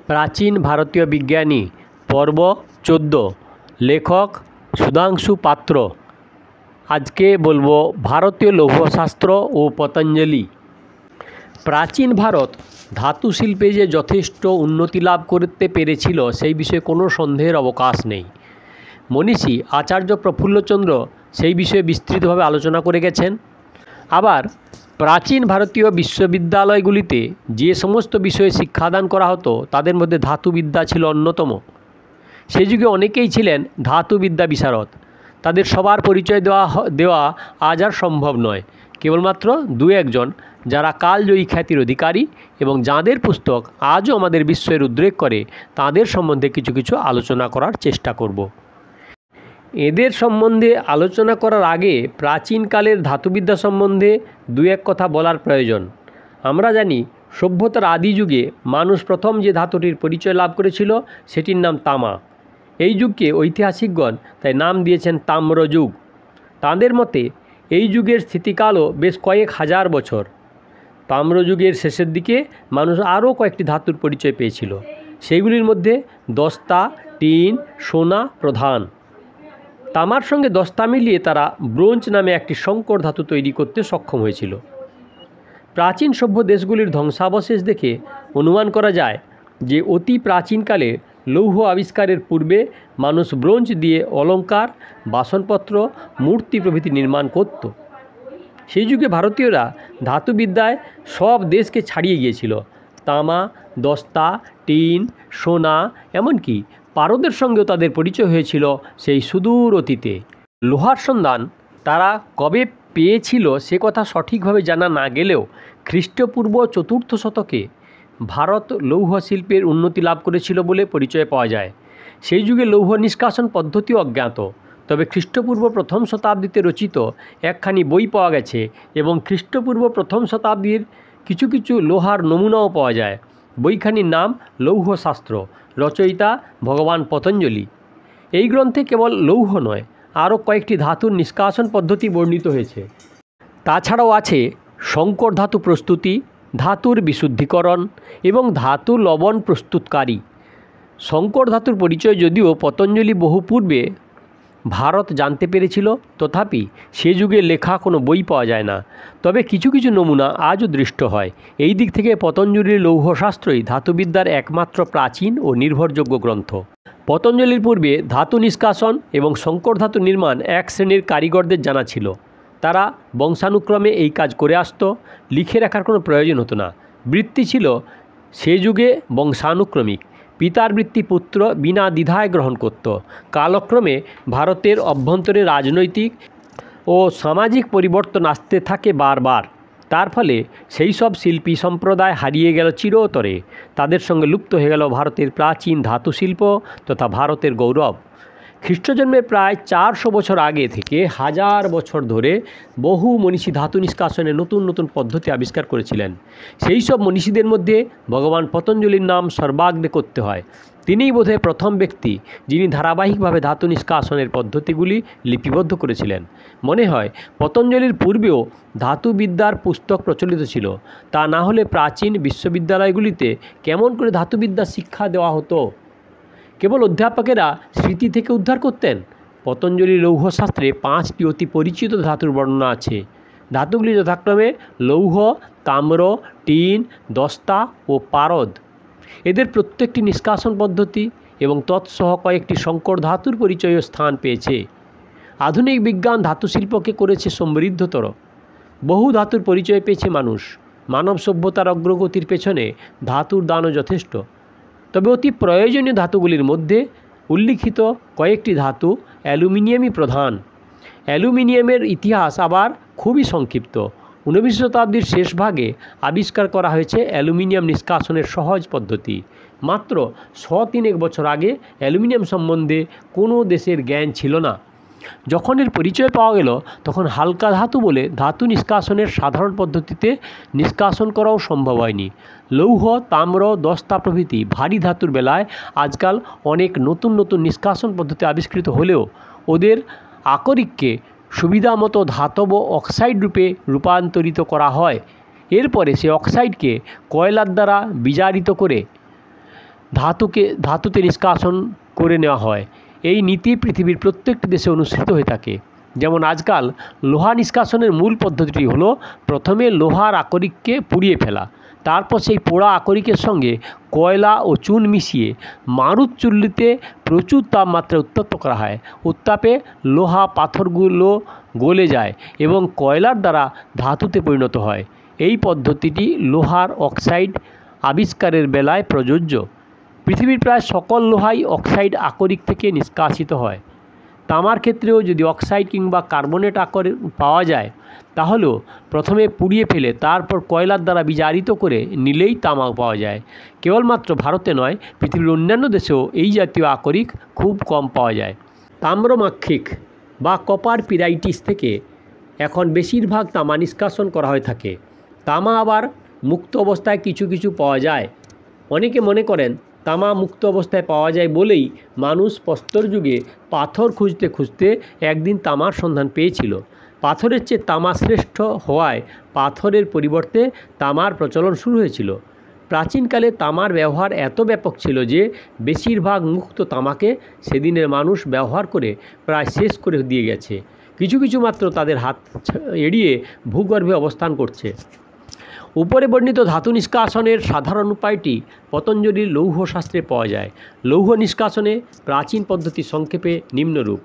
প্রাচীন ভারতীয় বিজ্ঞানী পর্ব 14 লেখক সুধাংশু পাত্র। আজকে বলবো ভারতীয় লৌহশাস্ত্র ও পতঞ্জলি। প্রাচীন ভারত ধাতু শিল্পে যে যথেষ্ট উন্নতি লাভ করতে পেরেছিল সেই বিষয়ে কোনো সন্দেহের অবকাশ নেই। মনীষী আচার্য প্রফুল্লচন্দ্র সেই বিষয়ে বিস্তৃতভাবে আলোচনা করে গেছেন। আবার প্রাচীন ভারতীয় বিশ্ববিদ্যালয়গুলিতে যে সমস্ত বিষয়ে শিক্ষাদান করা হতো তাদের মধ্যে ধাতুবিদ্যা ছিল অন্যতম। সেই যুগে অনেকেই ছিলেন ধাতুবিদ্যা বিশারদ। তাদের সবার পরিচয় দেওয়া আজ আর সম্ভব নয়। কেবলমাত্র দু একজন যারা কালজয়ী খ্যাতির অধিকারী এবং যাঁদের পুস্তক আজও আমাদের বিস্ময়ের উদ্রেক করে তাঁদের সম্বন্ধে কিছু কিছু আলোচনা করার চেষ্টা করব। এদের সম্বন্ধে আলোচনা করার আগে প্রাচীনকালের ধাতুবিদ্যা সম্বন্ধে দু এক কথা বলার প্রয়োজন। আমরা জানি সভ্যতার আদি যুগে মানুষ প্রথম যে ধাতুটির পরিচয় লাভ করেছিল সেটির নাম তামা। এই যুগকে ঐতিহাসিকগণ তাই নাম দিয়েছেন তাম্রযুগ। তাঁদের মতে এই যুগের স্থিতিকালও বেশ কয়েক হাজার বছর। তাম্রযুগের শেষের দিকে মানুষ আরও কয়েকটি ধাতুর পরিচয় পেয়েছিল। সেইগুলির মধ্যে দস্তা, টিন, সোনা প্রধান। তামার সঙ্গে দস্তা মিলিয়ে তারা ব্রোঞ্জ নামে একটি সংকর ধাতু তৈরি করতে সক্ষম হয়েছিল। প্রাচীন সভ্য দেশগুলির ধ্বংসাবশেষ দেখে অনুমান করা যায় যে অতি প্রাচীনকালে লৌহ আবিষ্কারের পূর্বে মানুষ ব্রোঞ্জ দিয়ে অলঙ্কার, বাসনপত্র, মূর্তি প্রভৃতি নির্মাণ করত। সেই যুগে ভারতীয়রা ধাতুবিদ্যায় সব দেশকে ছাড়িয়ে গিয়েছিল। তামা, দস্তা, টিন, সোনা এমনকি পারদের সঙ্গেও তাদের পরিচয় হয়েছিল সেই সুদূর অতীতে। লোহার সন্ধান তারা কবে পেয়েছিল সে কথা সঠিকভাবে জানা না গেলেও খ্রিস্টপূর্ব 4র্থ শতকে ভারত লৌহ শিল্পের উন্নতি লাভ করেছিল বলে পরিচয় পাওয়া যায়। সেই যুগে লৌহ নিষ্কাশন পদ্ধতিও অজ্ঞাত। তবে খ্রিস্টপূর্ব 1ম শতাব্দীতে রচিত একখানি বই পাওয়া গেছে এবং খ্রিস্টপূর্ব 1ম শতাব্দীর কিছু কিছু লোহার নমুনাও পাওয়া যায়। বইখানির নাম লৌহশাস্ত্র, রচয়িতা ভগবান পতঞ্জলি। এই গ্রন্থে কেবল লৌহ নয়, আরও কয়েকটি ধাতুর নিষ্কাশন পদ্ধতি বর্ণিত হয়েছে। তাছাড়াও আছে সংকর ধাতু প্রস্তুতি, ধাতুর বিশুদ্ধিকরণ এবং ধাতু লবণ প্রস্তুতকারী। সংকর ধাতুর পরিচয় যদিও পতঞ্জলি বহু পূর্বে ভারত জানতে পেরেছিল, তথাপি সে যুগে লেখা কোনো বই পাওয়া যায় না। তবে কিছু কিছু নমুনা আজও দৃষ্ট হয়। এই দিক থেকে পতঞ্জলির লৌহশাস্ত্রই ধাতুবিদ্যার একমাত্র প্রাচীন ও নির্ভরযোগ্য গ্রন্থ। পতঞ্জলির পূর্বে ধাতু নিষ্কাশন এবং সংকর ধাতু নির্মাণ এক শ্রেণীর কারিগরদের জানা ছিল। তারা বংশানুক্রমে এই কাজ করে আসত। লিখে রাখার কোনো প্রয়োজন হতো না। বৃত্তি ছিল সে যুগে বংশানুক্রমিক। পিতার বৃত্তি পুত্র বিনা দ্বিধায় গ্রহণ করত। কালক্রমে ভারতের অভ্যন্তরে রাজনৈতিক ও সামাজিক পরিবর্তন আসতে থাকে বারবার। তার ফলে সেই সব শিল্পী সম্প্রদায় হারিয়ে গেল চিরতরে। তাদের সঙ্গে লুপ্ত হয়ে গেল ভারতের প্রাচীন ধাতু শিল্প তথা ভারতের গৌরব। খ্রিস্টজন্মের প্রায় 400 বছর আগে থেকে 1000 বছর ধরে বহু মনীষী ধাতু নিষ্কাশনে নতুন নতুন পদ্ধতি আবিষ্কার করেছিলেন। সেই সব মনীষীদের মধ্যে ভগবান পতঞ্জলির নাম সর্বাগ্রে করতে হয়। তিনিই বোধহয় প্রথম ব্যক্তি যিনি ধারাবাহিকভাবে ধাতু নিষ্কাশনের পদ্ধতিগুলি লিপিবদ্ধ করেছিলেন। মনে হয় পতঞ্জলির পূর্বেও ধাতুবিদ্যার পুস্তক প্রচলিত ছিল। তা না হলে প্রাচীন বিশ্ববিদ্যালয়গুলিতে কেমন করে ধাতুবিদ্যা শিক্ষা দেওয়া হতো? কেবল অধ্যাপকেরা স্মৃতি থেকে উদ্ধার করতেন? পতঞ্জলির লৌহশাস্ত্রে 5টি অতি পরিচিত ধাতুর বর্ণনা আছে। ধাতুগুলি যথাক্রমে লৌহ, তাম্র, টিন, দস্তা ও পারদ। এদের প্রত্যেকটি নিষ্কাশন পদ্ধতি এবং তৎসহ কয়েকটি সংকর ধাতুর পরিচয় স্থান পেয়েছে। আধুনিক বিজ্ঞান ধাতু শিল্পকে করেছে সমৃদ্ধতর। বহু ধাতুর পরিচয় পেয়েছে মানুষ। মানব সভ্যতার অগ্রগতির পেছনে ধাতুর দানও যথেষ্ট। তবে অতি প্রয়োজনীয় ধাতুগুলির মধ্যে উল্লিখিত কয়েকটি ধাতু অ্যালুমিনিয়ামই প্রধান। অ্যালুমিনিয়ামের ইতিহাস আবার খুবই সংক্ষিপ্ত। 19 শতাব্দীর শেষ ভাগে আবিষ্কার করা হয়েছে অ্যালুমিনিয়াম নিষ্কাশনের সহজ পদ্ধতি। মাত্র 103 বছর আগে অ্যালুমিনিয়াম সম্বন্ধে কোনো দেশের জ্ঞান ছিল না। যখন এর পরিচয় পাওয়া গেল তখন হালকা ধাতু বলে ধাতু নিষ্কাশনের সাধারণ পদ্ধতিতে নিষ্কাশন করাও সম্ভব হয়নি। লৌহ, তাম্র, দস্তা প্রভৃতি ভারী ধাতুর বেলায় আজকাল অনেক নতুন নতুন নিষ্কাশন পদ্ধতি আবিষ্কৃত হলেও ওদের আকরিককে সুবিধামতো ধাতব অক্সাইড রূপে রূপান্তরিত করা হয়। এরপরে সে অক্সাইডকে কয়লার দ্বারা বিজারিত করে ধাতুতে নিষ্কাশন করে নেওয়া হয়। এই নীতি পৃথিবীর প্রত্যেকটি দেশে অনুসৃত হয়ে থাকে। যেমন আজকাল লোহা নিষ্কাশনের মূল পদ্ধতিটি হলো প্রথমে লোহার আকরিককে পুড়িয়ে ফেলা, তারপর সেই পোড়া আকরিকের সঙ্গে কয়লা ও চুন মিশিয়ে মারুত চুল্লিতে প্রচুর তাপমাত্রায় উত্তপ্ত করা হয়। উত্তাপে লোহা পাথরগুলো গলে যায় এবং কয়লার দ্বারা ধাতুতে পরিণত হয়। এই পদ্ধতিটি লোহার অক্সাইড আবিষ্কারের বেলায় প্রযোজ্য। পৃথিবীর প্রায় সকল লোহাই অক্সাইড আকরিক থেকে নিষ্কাশিত হয়। তামার ক্ষেত্রেও যদি অক্সাইড কিংবা কার্বনেট আকরিক পাওয়া যায় তাহলেও প্রথমে পুড়িয়ে ফেলে তারপর কয়লার দ্বারা বিজারিত করে নিলেই তামা পাওয়া যায়। কেবলমাত্র ভারতে নয়, পৃথিবীর অন্যান্য দেশেও এই জাতীয় আকরিক খুব কম পাওয়া যায়। তাম্রমাক্ষিক বা কপার পিরাইটিস থেকে এখন বেশিরভাগ তামা নিষ্কাশন করা হয়ে থাকে। তামা আবার মুক্ত অবস্থায় কিছু কিছু পাওয়া যায়। অনেকে মনে করেন তামা মুক্ত অবস্থায় পাওয়া যায় বলেই মানুষ প্রস্তর যুগে পাথর খুঁজতে খুঁজতে একদিন তামার সন্ধান পেয়েছিল। পাথরের চেয়ে তামা শ্রেষ্ঠ হওয়ায় পাথরের পরিবর্তে তামার প্রচলন শুরু হয়েছিল। প্রাচীনকালে তামার ব্যবহার এত ব্যাপক ছিল যে বেশিরভাগ মুক্ত তামাকে সেদিনের মানুষ ব্যবহার করে প্রায় শেষ করে দিয়ে গেছে। কিছু কিছু মাত্র তাদের হাত এড়িয়ে ভূগর্ভে অবস্থান করছে। উপরে বর্ণিত ধাতু নিষ্কাশনের সাধারণ উপায়টি পতঞ্জলির লৌহশাস্ত্রে পাওয়া যায়। লৌহ নিষ্কাশনে প্রাচীন পদ্ধতি সংক্ষেপে নিম্নরূপ: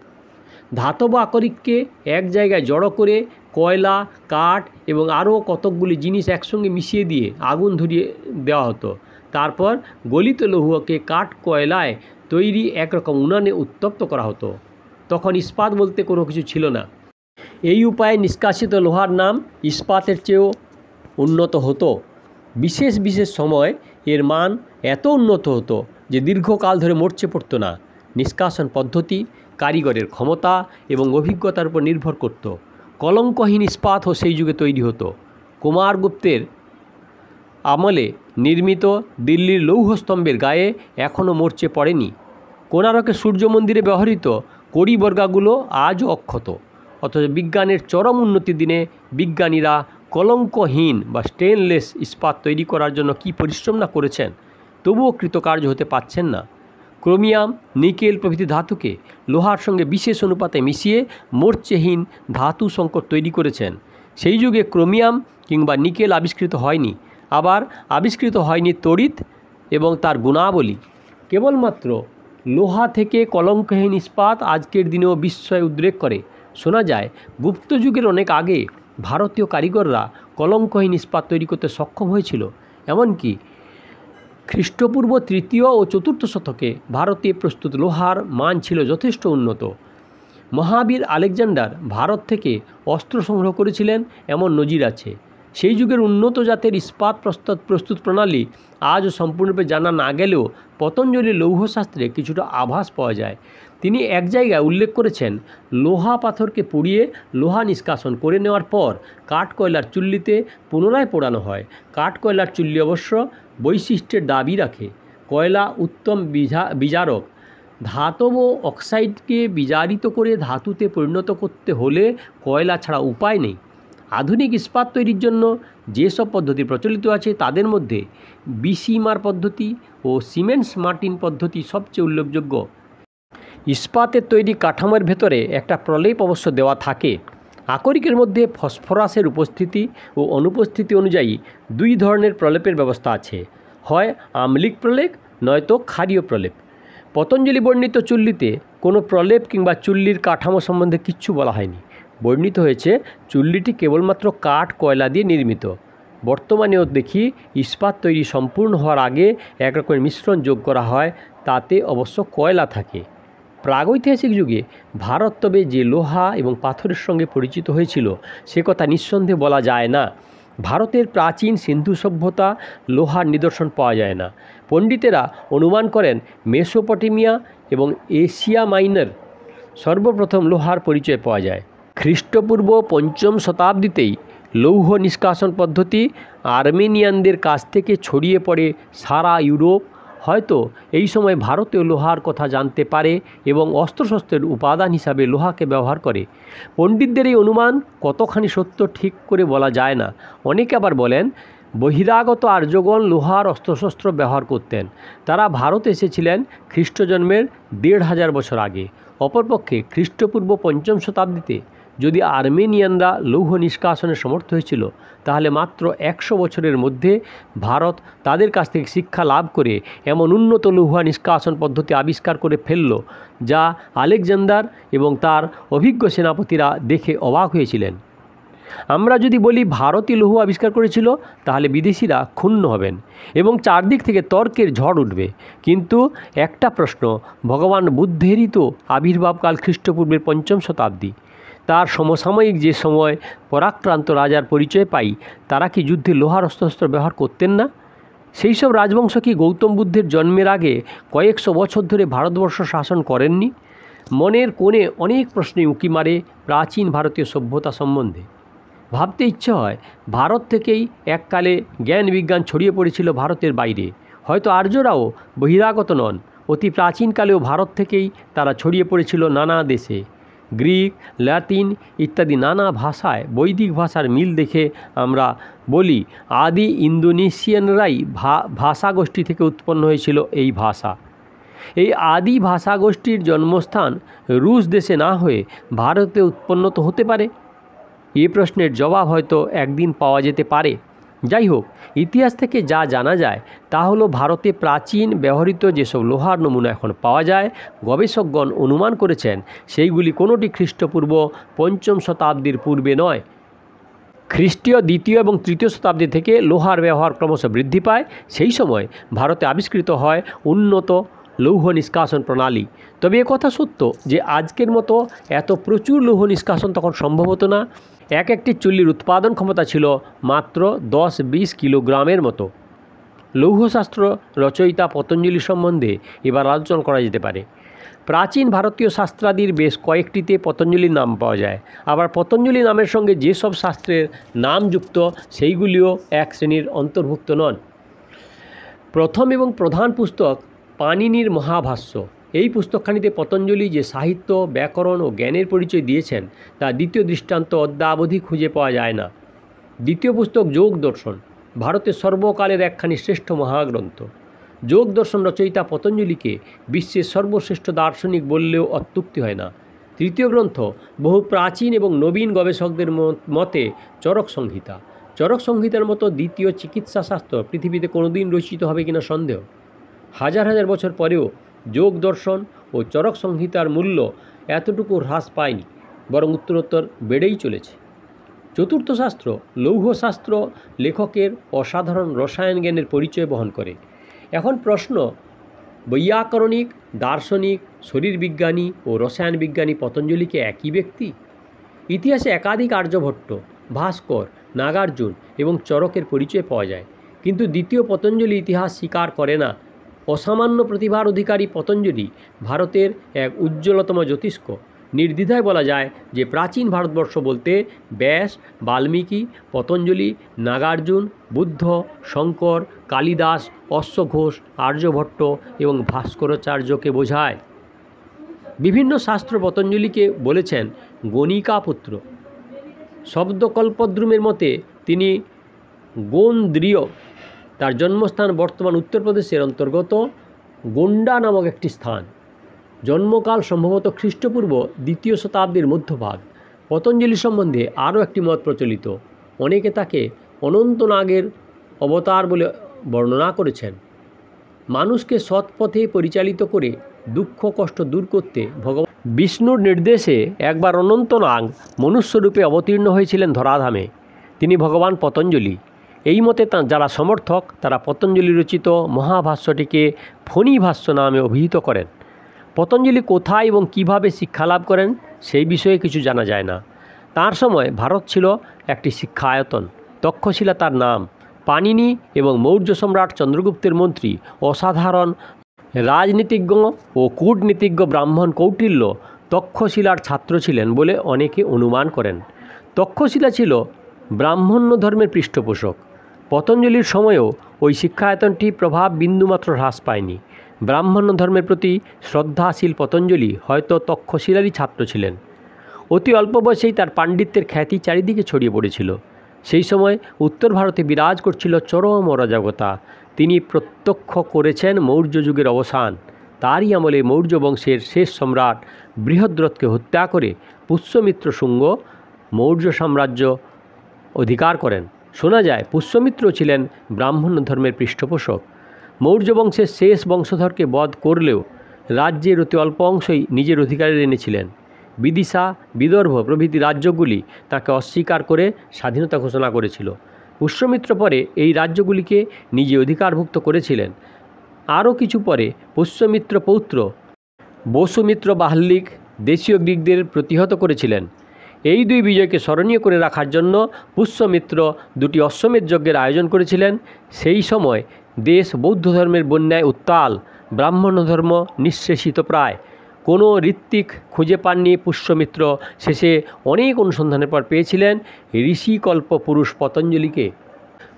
ধাতব আকরিককে এক জায়গায় জড়ো করে কয়লা, কাঠ এবং আরও কতকগুলি জিনিস একসঙ্গে মিশিয়ে দিয়ে আগুন ধরিয়ে দেওয়া হতো। তারপর গলিত লৌহকে কাঠ কয়লায় তৈরি একরকম উনানে উত্তপ্ত করা হতো। তখন ইস্পাত বলতে কোনো কিছু ছিল না। এই উপায়ে নিষ্কাশিত লোহার নাম ইস্পাতের চেয়েও উন্নত হতো। বিশেষ বিশেষ সময় এর মান এত উন্নত হতো যে দীর্ঘকাল ধরে মরচে পড়তো না। নিষ্কাশন পদ্ধতি কারিগরের ক্ষমতা এবং অভিজ্ঞতার উপর নির্ভর করত। কলঙ্কহীন ইস্পাতও সেই যুগে তৈরি হতো। কুমারগুপ্তের আমলে নির্মিত দিল্লির লৌহস্তম্ভের গায়ে এখনও মরচে পড়েনি। কোণারকের সূর্য মন্দিরে ব্যবহৃত কড়িবর্গাগুলো আজও অক্ষত। অথচ বিজ্ঞানের চরম উন্নতির দিনে বিজ্ঞানীরা কলঙ্কহীন বা স্টেনলেস ইস্পাত তৈরি করার জন্য কী পরিশ্রম না করেছেন, তবুও কৃতকার্য হতে পারছেন না। ক্রোমিয়াম, নিকেল প্রভৃতি ধাতুকে লোহার সঙ্গে বিশেষ অনুপাতে মিশিয়ে মরচেহীন ধাতু সংকর তৈরি করেছেন। সেই যুগে ক্রোমিয়াম কিংবা নিকেল আবিষ্কৃত হয়নি। আবার আবিষ্কৃত হয়নি তড়িৎ এবং তার গুণাবলী। কেবলমাত্র লোহা থেকে কলঙ্কহীন ইস্পাত আজকের দিনেও বিস্ময় উদ্রেক করে। শোনা যায় গুপ্ত যুগের অনেক আগে ভারতীয় কারিগররা কলঙ্কহীন ইস্পাত তৈরি করতে সক্ষম হয়েছিল। এমনকি খ্রিস্টপূর্ব 3য় ও 4র্থ শতকে ভারতে প্রস্তুত লোহার মান ছিল যথেষ্ট উন্নত। মহাবীর আলেকজান্ডার ভারত থেকে অস্ত্র সংগ্রহ করেছিলেন এমন নজির আছে। সেই যুগের উন্নত জাতের ইস্পাত প্রস্তুত প্রণালী আজও সম্পূর্ণরূপে জানা না গেলেও পতঞ্জলির লৌহশাস্ত্রে কিছুটা আভাস পাওয়া যায়। তিনি এক জায়গায় উল্লেখ করেছেন, লোহা পাথরকে পুড়িয়ে লোহা নিষ্কাশন করে নেওয়ার পর কাঠ কয়লার চুল্লিতে পুনরায় পোড়ানো হয়। কাঠ কয়লার চুল্লি অবশ্য বৈশিষ্ট্যের দাবি রাখে। কয়লা উত্তম বিজারক। ধাতব অক্সাইডকে বিজারিত করে ধাতুতে পরিণত করতে হলে কয়লা ছাড়া উপায় নেই। আধুনিক ইস্পাত তৈরির জন্য যেসব পদ্ধতি প্রচলিত আছে তাদের মধ্যে বিসিমার পদ্ধতি ও সিমেন্টস মার্টিন পদ্ধতি সবচেয়ে উল্লেখযোগ্য। ইস্পাতের তৈরি কাঠামোর ভেতরে একটা প্রলেপ অবশ্য দেওয়া থাকে। আকরিকের মধ্যে ফসফরাসের উপস্থিতি ও অনুপস্থিতি অনুযায়ী 2 ধরনের প্রলেপের ব্যবস্থা আছে, হয় আম্লিক প্রলেপ নয়তো ক্ষারীয় প্রলেপ। পতঞ্জলি বর্ণিত চুল্লিতে কোনো প্রলেপ কিংবা চুল্লির কাঠামো সম্বন্ধে কিচ্ছু বলা হয়নি। বর্ণিত হয়েছে চুল্লিটি কেবলমাত্র কাঠ কয়লা দিয়ে নির্মিত। বর্তমানেও দেখি ইস্পাত তৈরি সম্পূর্ণ হওয়ার আগে এক রকমের মিশ্রণ যোগ করা হয়, তাতে অবশ্য কয়লা থাকে। প্রাগৈতিহাসিক যুগে ভারত তবে যে লোহা এবং পাথরের সঙ্গে পরিচিত হয়েছিল সে কথা নিঃসন্দেহে বলা যায় না। ভারতের প্রাচীন সিন্ধু সভ্যতা লোহার নিদর্শন পাওয়া যায় না। পণ্ডিতেরা অনুমান করেন মেসোপটেমিয়া এবং এশিয়া মাইনর সর্বপ্রথম লোহার পরিচয় পাওয়া যায়। খ্রিস্টপূর্ব 5ম শতাব্দীতেই লৌহ নিষ্কাশন পদ্ধতি আর্মেনিয়ানদের কাছ থেকে ছড়িয়ে পড়ে সারা ইউরোপ। হয়তো এই সময় ভারতীয় লোহার কথা জানতে পারে এবং অস্ত্রশস্ত্রের উপাদান হিসাবে লোহাকে ব্যবহার করে। পণ্ডিতদের এই অনুমান কতখানি সত্য ঠিক করে বলা যায় না। অনেকে আবার বলেন বহিরাগত আর্যগণ লোহার অস্ত্রশস্ত্র ব্যবহার করতেন। তারা ভারতে এসেছিলেন খ্রিস্টজন্মের ১৫০০ বছর আগে। অপরপক্ষে খ্রিস্টপূর্ব ৫ম শতাব্দীতে যদি আর্মেনিয়ানরা লৌহ নিষ্কাশনে সমর্থ হয়েছিল, তাহলে মাত্র ১০০ বছরের মধ্যে ভারত তাদের কাছ থেকে শিক্ষা লাভ করে এমন উন্নত লৌহ নিষ্কাশন পদ্ধতি আবিষ্কার করে ফেলল, যা আলেকজান্ডার এবং তার অভিজ্ঞ সেনাপতিরা দেখে অবাক হয়েছিলেন। আমরা যদি বলি ভারতই লৌহ আবিষ্কার করেছিল, তাহলে বিদেশিরা ক্ষুণ্ণ হবেন এবং চারদিক থেকে তর্কের ঝড় উঠবে। কিন্তু একটা প্রশ্ন, ভগবান বুদ্ধেরই তো আবির্ভাবকাল খ্রিস্টপূর্বের ৫ম শতাব্দী। তার সমসাময়িক যে সময় পরাক্রান্ত রাজার পরিচয় পাই, তারা কি যুদ্ধে লোহার অস্ত্রশস্ত্র ব্যবহার করতেন না? সেই সব রাজবংশ কি গৌতম বুদ্ধের জন্মের আগে কয়েকশো বছর ধরে ভারতবর্ষ শাসন করেননি? মনের কোণে অনেক প্রশ্নে উঁকি মারে প্রাচীন ভারতীয় সভ্যতা সম্বন্ধে। ভাবতে ইচ্ছে হয়, ভারত থেকেই এককালে জ্ঞান বিজ্ঞান ছড়িয়ে পড়েছিল ভারতের বাইরে। হয়তো আর্যরাও বহিরাগত নন, অতি প্রাচীনকালেও ভারত থেকেই তারা ছড়িয়ে পড়েছিল নানা দেশে। গ্রিক, ল্যাটিন ইত্যাদি নানা ভাষায় বৈদিক ভাষার মিল দেখে আমরা বলি আদি ইন্দোনেশিয়ানরাই ভাষাগোষ্ঠী থেকে উৎপন্ন হয়েছিল এই ভাষা। এই আদি ভাষাগোষ্ঠীর জন্মস্থান রুশ দেশে না হয়ে ভারতে উৎপন্ন তো হতে পারে। এই প্রশ্নের জবাব হয়তো একদিন পাওয়া যেতে পারে। যাই হোক, ইতিহাস থেকে যা জানা যায় তা হলো ভারতে প্রাচীন ব্যবহৃত যেসব লোহার নমুনা এখন পাওয়া যায়, গবেষকগণ অনুমান করেছেন সেইগুলি কোনোটি খ্রিস্টপূর্ব ৫ম শতাব্দীর পূর্বে নয়। খ্রিস্টীয় ২য় এবং ৩য় শতাব্দী থেকে লোহার ব্যবহার ক্রমশ বৃদ্ধি পায়। সেই সময় ভারতে আবিষ্কৃত হয় উন্নত লৌহ নিষ্কাশন প্রণালী। তবে কথা সত্য যে আজকের মতো এত প্রচুর লৌহ নিষ্কাশন তখন সম্ভব হতো না। একটি চুল্লির উৎপাদন ক্ষমতা ছিল মাত্র ১০-২০ কিলোগ্রামের মতো। লৌহশাস্ত্র রচয়িতা পতঞ্জলি সম্বন্ধে এবার আলোচনা করা যেতে পারে। প্রাচীন ভারতীয় শাস্ত্রাদির বেশ কয়েকটিতে পতঞ্জলির নাম পাওয়া যায়। আবার পতঞ্জলি নামের সঙ্গে যেসব শাস্ত্রের নাম যুক্ত সেইগুলিও এক শ্রেণীর অন্তর্ভুক্ত নন। প্রথম এবং প্রধান পুস্তক পাণিনির মহাভাষ্য। এই পুস্তকখানিতে পতঞ্জলি যে সাহিত্য, ব্যাকরণ ও জ্ঞানের পরিচয় দিয়েছেন, তা দ্বিতীয় দৃষ্টান্ত অদ্যাবধি খুঁজে পাওয়া যায় না। দ্বিতীয় পুস্তক যোগ দর্শন, ভারতের সর্বকালের একখানি শ্রেষ্ঠ মহাগ্রন্থ। যোগ দর্শন রচয়িতা পতঞ্জলিকে বিশ্বের সর্বশ্রেষ্ঠ দার্শনিক বললেও অত্যুক্তি হয় না। তৃতীয় গ্রন্থ বহু প্রাচীন এবং নবীন গবেষকদের মতে চরক সংহিতা। চরক সংহিতার মতো দ্বিতীয় চিকিৎসাশাস্ত্র পৃথিবীতে কোনোদিন রচিত হবে কিনা সন্দেহ। হাজার হাজার বছর পরেও যোগ দর্শন ও চরক সংহিতার মূল্য এতটুকু হ্রাস পায়নি, বরং উত্তরোত্তর বেড়েই চলেছে। চতুর্থ শাস্ত্র লৌহশাস্ত্র লেখকের অসাধারণ রসায়ন জ্ঞানের পরিচয় বহন করে। এখন প্রশ্ন, বৈয়াকরণিক, দার্শনিক, শরীরবিজ্ঞানী ও রসায়ন বিজ্ঞানী পতঞ্জলিকে একই ব্যক্তি? ইতিহাসে একাধিক আর্যভট্ট, ভাস্কর, নাগার্জুন এবং চরকের পরিচয় পাওয়া যায়, কিন্তু দ্বিতীয় পতঞ্জলি ইতিহাস স্বীকার করে না। অসামান্য প্রতিভার অধিকারী পতঞ্জলি ভারতের এক উজ্জ্বলতম জ্যোতিষ্ক। নির্দ্বিধায় বলা যায় যে প্রাচীন ভারতবর্ষ বলতে ব্যাস, বাল্মীকি, পতঞ্জলি, নাগার্জুন, বুদ্ধ, শঙ্কর, কালিদাস, অশ্বঘোষ, আর্যভট্ট এবং ভাস্করাচার্যকে বোঝায়। বিভিন্ন শাস্ত্র পতঞ্জলিকে বলেছেন গণিকাপুত্র। শব্দকল্পদ্রুমের মতে তিনি গোন্দ্রীয়। তার জন্মস্থান বর্তমান উত্তরপ্রদেশের অন্তর্গত গোন্ডা নামক একটি স্থান। জন্মকাল সম্ভবত খ্রিস্টপূর্ব ২য় শতাব্দীর মধ্যভাগ। পতঞ্জলি সম্বন্ধে আরও একটি মত প্রচলিত। অনেকে তাকে অনন্তনাগের অবতার বলে বর্ণনা করেছেন। মানুষকে সৎ পথে পরিচালিত করে দুঃখ কষ্ট দূর করতে ভগবান বিষ্ণুর নির্দেশে একবার অনন্তনাগ মনুষ্যরূপে অবতীর্ণ হয়েছিলেন ধরাধামে। তিনি ভগবান পতঞ্জলি। এই মতে যারা সমর্থক তারা পতঞ্জলি রচিত মহাভাষ্যটিকে ফণীভাষ্য নামে অভিহিত করেন। পতঞ্জলি কোথায় এবং কিভাবে শিক্ষালাভ করেন সেই বিষয়ে কিছু জানা যায় না। তার সময় ভারত ছিল একটি শিক্ষায়তন। তক্ষশিলা তার নাম। পাণিনি এবং মৌর্য সম্রাট চন্দ্রগুপ্তের মন্ত্রী, অসাধারণ রাজনীতিজ্ঞ ও কূটনীতিজ্ঞ ব্রাহ্মণ কৌটিল্য তক্ষশিলার ছাত্র ছিলেন বলে অনেকে অনুমান করেন। তক্ষশিলা ছিল ব্রাহ্মণ্য ধর্মের পৃষ্ঠপোষক। পতঞ্জলির সময়েও ওই শিক্ষায়তনটি প্রভাব বিন্দুমাত্র হ্রাস পায়নি। ব্রাহ্মণ্য ধর্মের প্রতি শ্রদ্ধাশীল পতঞ্জলি হয়তো তক্ষশিলারই ছাত্র ছিলেন। অতি অল্প বয়সেই তার পাণ্ডিত্যের খ্যাতি চারিদিকে ছড়িয়ে পড়েছিল। সেই সময় উত্তর ভারতে বিরাজ করছিল চরম অরাজকতা। তিনি প্রত্যক্ষ করেছেন মৌর্য যুগের অবসান। তারই আমলে মৌর্য বংশের শেষ সম্রাট বৃহদ্রথকে হত্যা করে পুষ্যমিত্র শুঙ্গ মৌর্য সাম্রাজ্য অধিকার করেন। শোনা যায় পুষ্যমিত্র ছিলেন ব্রাহ্মণ ধর্মের পৃষ্ঠপোষক। মৌর্য বংশের শেষ বংশধরকে বধ করলেও রাজ্যের অতি অল্প অংশই নিজের অধিকারে এনেছিলেন। বিদিশা, বিদর্ভ প্রভৃতি রাজ্যগুলি তাকে অস্বীকার করে স্বাধীনতা ঘোষণা করেছিল। পুষ্যমিত্র পরে এই রাজ্যগুলিকে নিজে অধিকারভুক্ত করেছিলেন। আরও কিছু পরে পুষ্যমিত্র পৌত্র বসুমিত্র বাহ্লিক দেশীয় গ্রীকদের প্রতিহত করেছিলেন। এই দুই বিজয়কে স্মরণীয় করে রাখার জন্য পুষ্যমিত্র দুটি অশ্বমেধ যজ্ঞের আয়োজন করেছিলেন। সেই সময় দেশ বৌদ্ধ ধর্মের বন্যায় উত্তাল, ব্রাহ্মণ ধর্ম নিঃশেষিত প্রায়। কোনো ঋত্বিক খুঁজে পাননি পুষ্যমিত্র। শেষে অনেক অনুসন্ধানের পর পেয়েছিলেন ঋষিকল্প পুরুষ পতঞ্জলিকে।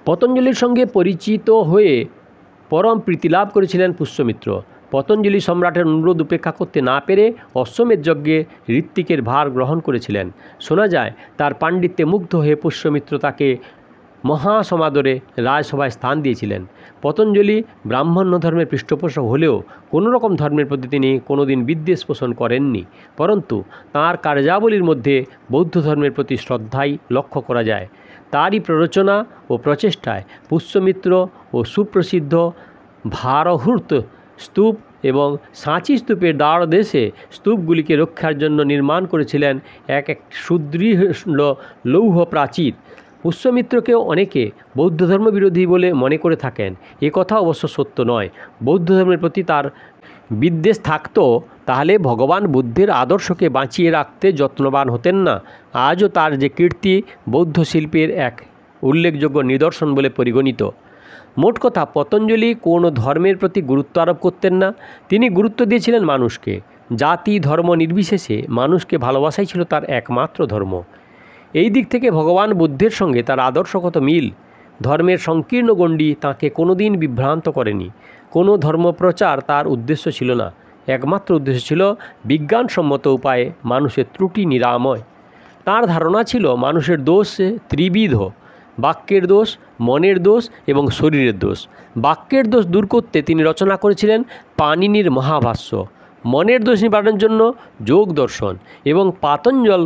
পতঞ্জলির সঙ্গে পরিচিত হয়ে পরম প্রীতি লাভ করেছিলেন পুষ্যমিত্র। পতঞ্জলি সম্রাটের অনুরোধ উপেক্ষা করতে না পেরে অশ্বমেধ যজ্ঞে ঋত্বিকের ভার গ্রহণ করেছিলেন। শোনা যায় তার পাণ্ডিত্যে মুগ্ধ হয়ে পুষ্যমিত্র তাকে মহাসমাদরে রাজসভায় স্থান দিয়েছিলেন। পতঞ্জলি ব্রাহ্মণ্য ধর্মের পৃষ্ঠপোষক হলেও কোনো রকম ধর্মের প্রতি তিনি কোনোদিন বিদ্বেষ পোষণ করেননি, পরন্তু তাঁর কার্যাবলীর মধ্যে বৌদ্ধ ধর্মের প্রতি শ্রদ্ধাই লক্ষ্য করা যায়। তারই প্ররোচনা ও প্রচেষ্টায় পুষ্যমিত্র ও সুপ্রসিদ্ধ ভারহুর্ত স্তূপ এবং সাঁচি স্তূপের দ্বারদেশে স্তূপগুলিকে রক্ষার জন্য নির্মাণ করেছিলেন এক সুদৃঢ় লৌহ প্রাচীর। পুষ্যমিত্রকেও অনেকে বৌদ্ধ ধর্ম বিরোধী বলে মনে করে থাকেন। এ কথা অবশ্য সত্য নয়। বৌদ্ধ ধর্মের প্রতি তার বিদ্বেষ থাকতো তাহলে ভগবান বুদ্ধের আদর্শকে বাঁচিয়ে রাখতে যত্নবান হতেন না। আজও তার যে কীর্তি বৌদ্ধ শিল্পের এক উল্লেখযোগ্য নিদর্শন বলে পরিগণিত। মোট কথা, পতঞ্জলি কোনো ধর্মের প্রতি গুরুত্ব আরোপ করতেন না। তিনি গুরুত্ব দিয়েছিলেন মানুষকে। জাতি ধর্ম নির্বিশেষে মানুষকে ভালোবাসাই ছিল তার একমাত্র ধর্ম। এই দিক থেকে ভগবান বুদ্ধের সঙ্গে তার আদর্শগত মিল। ধর্মের সংকীর্ণ গণ্ডি তাঁকে কোনোদিন বিভ্রান্ত করেনি। কোনো ধর্মপ্রচার তার উদ্দেশ্য ছিল না। একমাত্র উদ্দেশ্য ছিল বিজ্ঞানসম্মত উপায়ে মানুষের ত্রুটি নিরাময়। তাঁর ধারণা ছিল মানুষের দোষ ত্রিবিধ: বাক্যের দোষ, মনের দোষ এবং শরীরের দোষ। বাক্যের দোষ দূর করতে তিনি রচনা করেছিলেন পাণিনির মহাভাষ্য। মনের দোষ নিবারণের জন্য যোগ দর্শন এবং পাতঞ্জল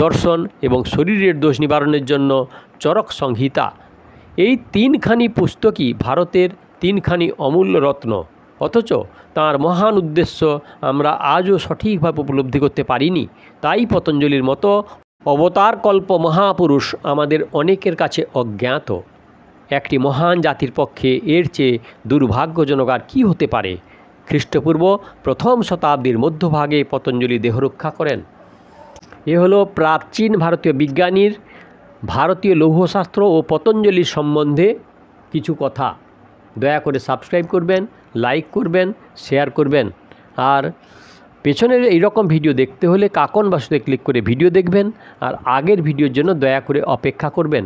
দর্শন এবং শরীরের দোষ নিবারণের জন্য চরক সংহিতা। এই তিনখানি পুস্তকই ভারতের তিনখানি অমূল্য রত্ন। অথচ তাঁর মহান উদ্দেশ্য আমরা আজও সঠিকভাবে উপলব্ধি করতে পারিনি। তাই পতঞ্জলির মতো অবতারকল্প মহাপুরুষ আমাদের অনেকের কাছে অজ্ঞাত। একটি মহান জাতির পক্ষে এর চেয়ে দুর্ভাগ্যজনক আর কী হতে পারে? খ্রিস্টপূর্ব প্রথম শতাব্দীর মধ্যভাগে পতঞ্জলি দেহরক্ষা করেন। এ হলো প্রাচীন ভারতীয় বিজ্ঞানীর ভারতীয় লৌহশাস্ত্র ও পতঞ্জলির সম্বন্ধে কিছু কথা। দয়া করে সাবস্ক্রাইব করবেন, লাইক করবেন, শেয়ার করবেন। আর পেছনের এইরকম ভিডিও দেখতে হলে কাকন বাসুতে ক্লিক করে ভিডিও দেখবেন। আর আগের ভিডিওর জন্য দয়া করে অপেক্ষা করবেন।